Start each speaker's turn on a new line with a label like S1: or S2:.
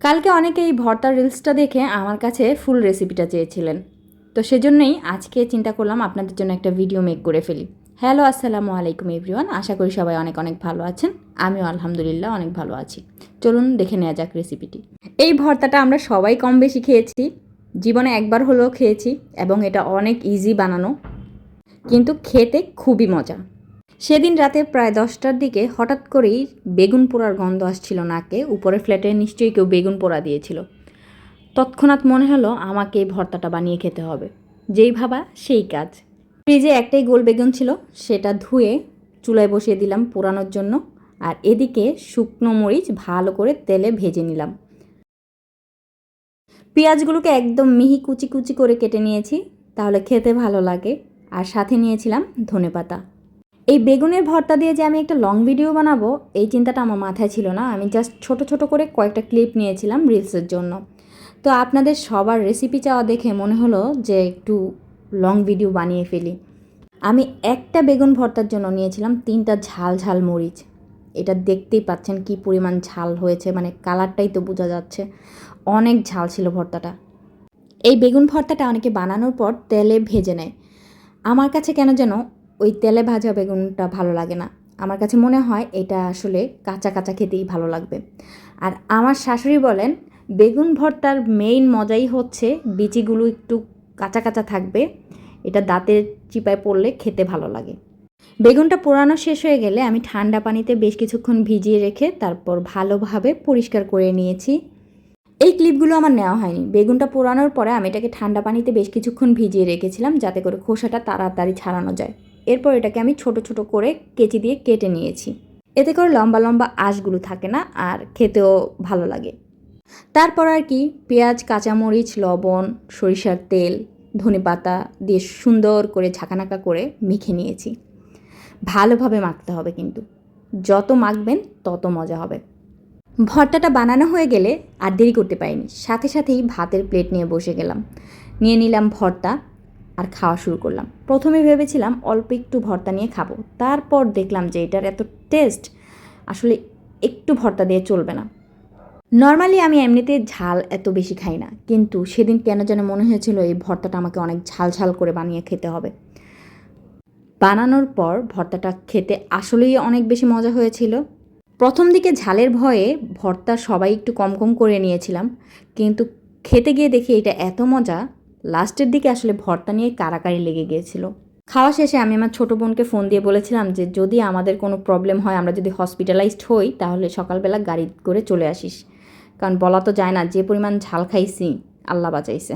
S1: কালকে অনেকে এই ভর্তার রিলসটা দেখে আমার কাছে ফুল রেসিপিটা চেয়েছিলেন, তো সেজন্যই আজকে চিন্তা করলাম আপনাদের জন্য একটা ভিডিও মেক করে ফেলি। হ্যালো, আসসালামু আলাইকুম এভরিওয়ান। আশা করি সবাই অনেক অনেক ভালো আছেন। আমিও আলহামদুলিল্লাহ অনেক ভালো আছি। চলুন দেখে নেওয়া যাক রেসিপিটি। এই ভর্তাটা আমরা সবাই কম বেশি খেয়েছি, জীবনে একবার হলেও খেয়েছি, এবং এটা অনেক ইজি বানানো, কিন্তু খেতে খুবই মজা। সেদিন রাতে প্রায় 10টার দিকে হঠাৎ করেই বেগুন পোড়ার গন্ধ আসছিল নাকে। উপরে ফ্ল্যাটে নিশ্চয়ই কেউ বেগুন পোড়া দিয়েছিল। তৎক্ষণাৎ মনে হলো আমাকে এই ভর্তাটা বানিয়ে খেতে হবে। যেই ভাবা সেই কাজ। ফ্রিজে একটাই গোল বেগুন ছিল, সেটা ধুয়ে চুলায় বসিয়ে দিলাম পোড়ানোর জন্য। আর এদিকে শুকনো মরিচ ভালো করে তেলে ভেজে নিলাম। পেঁয়াজগুলোকে একদম মিহি কুচি কুচি করে কেটে নিয়েছি, তাহলে খেতে ভালো লাগে। আর সাথে নিয়েছিলাম ধনেপাতা। এই বেগুনের ভর্তা দিয়ে যে আমি একটা লং ভিডিও বানাবো, এই চিন্তাটা আমার মাথায় ছিল না। আমি জাস্ট ছোট ছোট করে কয়েকটা ক্লিপ নিয়েছিলাম রিলসের জন্য। তো আপনাদের সবার রেসিপি চাওয়া দেখে মনে হলো যে একটু লং ভিডিও বানিয়ে ফেলি। আমি একটা বেগুন ভর্তার জন্য নিয়েছিলাম 3টা ঝাল ঝাল মরিচ। এটা দেখতেই পাচ্ছেন কি পরিমাণ ঝাল হয়েছে, মানে কালারটাই তো বোঝা যাচ্ছে। অনেক ঝাল ছিল ভর্তাটা। এই বেগুন ভর্তাটা অনেকে বানানোর পর তেলে ভেজে নেয়। আমার কাছে কেন যেন ওই তেলে ভাজা বেগুনটা ভালো লাগে না। আমার কাছে মনে হয় এটা আসলে কাঁচা কাঁচা খেতেই ভালো লাগবে। আর আমার শাশুড়ি বলেন বেগুন ভর্তার মেইন মজাই হচ্ছে বিচিগুলো একটু কাঁচা কাঁচা থাকবে, এটা দাঁতের চিপায় পড়লে খেতে ভালো লাগে। বেগুনটা পোড়ানো শেষ হয়ে গেলে আমি ঠান্ডা পানিতে বেশ কিছুক্ষণ ভিজিয়ে রেখে তারপর ভালোভাবে পরিষ্কার করে নিয়েছি। এই ক্লিপগুলো আমার নেওয়া হয়নি। বেগুনটা পোড়ানোর পরে আমি এটাকে ঠান্ডা পানিতে বেশ কিছুক্ষণ ভিজিয়ে রেখেছিলাম, যাতে করে খোসাটা তাড়াতাড়ি ছাড়ানো যায়। এরপর এটাকে আমি ছোট ছোট করে কেচি দিয়ে কেটে নিয়েছি। এতে করে লম্বা লম্বা আঁশগুলো থাকে না, আর খেতেও ভালো লাগে। তারপর আর কি, পেঁয়াজ, কাঁচামরিচ, লবণ, সরিষার তেল, ধনেপাতা দিয়ে সুন্দর করে ঝাঁকানাকা করে মেখে নিয়েছি। ভালোভাবে মাখতে হবে, কিন্তু যত মাখবেন তত মজা হবে। ভর্তাটা বানানো হয়ে গেলে আর দেরি করতে পারিনি, সাথে সাথেই ভাতের প্লেট নিয়ে বসে গেলাম। নিয়ে নিলাম ভর্তা আর খাওয়া শুরু করলাম। প্রথমে ভেবেছিলাম অল্প একটু ভর্তা নিয়ে খাবো, তারপর দেখলাম যে এটার এত টেস্ট, আসলে একটু ভর্তা দিয়ে চলবে না। নর্মালি আমি এমনিতে ঝাল এত বেশি খাই না, কিন্তু সেদিন কেন যেন মনে হয়েছিল এই ভর্তাটা আমাকে অনেক ঝাল ঝাল করে বানিয়ে খেতে হবে। বানানোর পর ভর্তাটা খেতে আসলেই অনেক বেশি মজা হয়েছিল। প্রথম দিকে ঝালের ভয়ে ভর্তা সবাই একটু কম কম করে নিয়েছিলাম, কিন্তু খেতে গিয়ে দেখি এটা এত মজা, লাস্টের দিকে আসলে ভর্তা নিয়ে কাড়াকাড়ি লেগে গিয়েছিল। খাওয়া শেষে আমি আমার ছোটো বোনকে ফোন দিয়ে বলেছিলাম যে যদি আমাদের কোনো প্রবলেম হয়, আমরা যদি হসপিটালাইজড হই, তাহলে সকালবেলা গাড়ি করে চলে আসিস, কারণ বলা তো যায় না যে পরিমাণ ঝাল খাইছি, আল্লাহ বাঁচাইছে।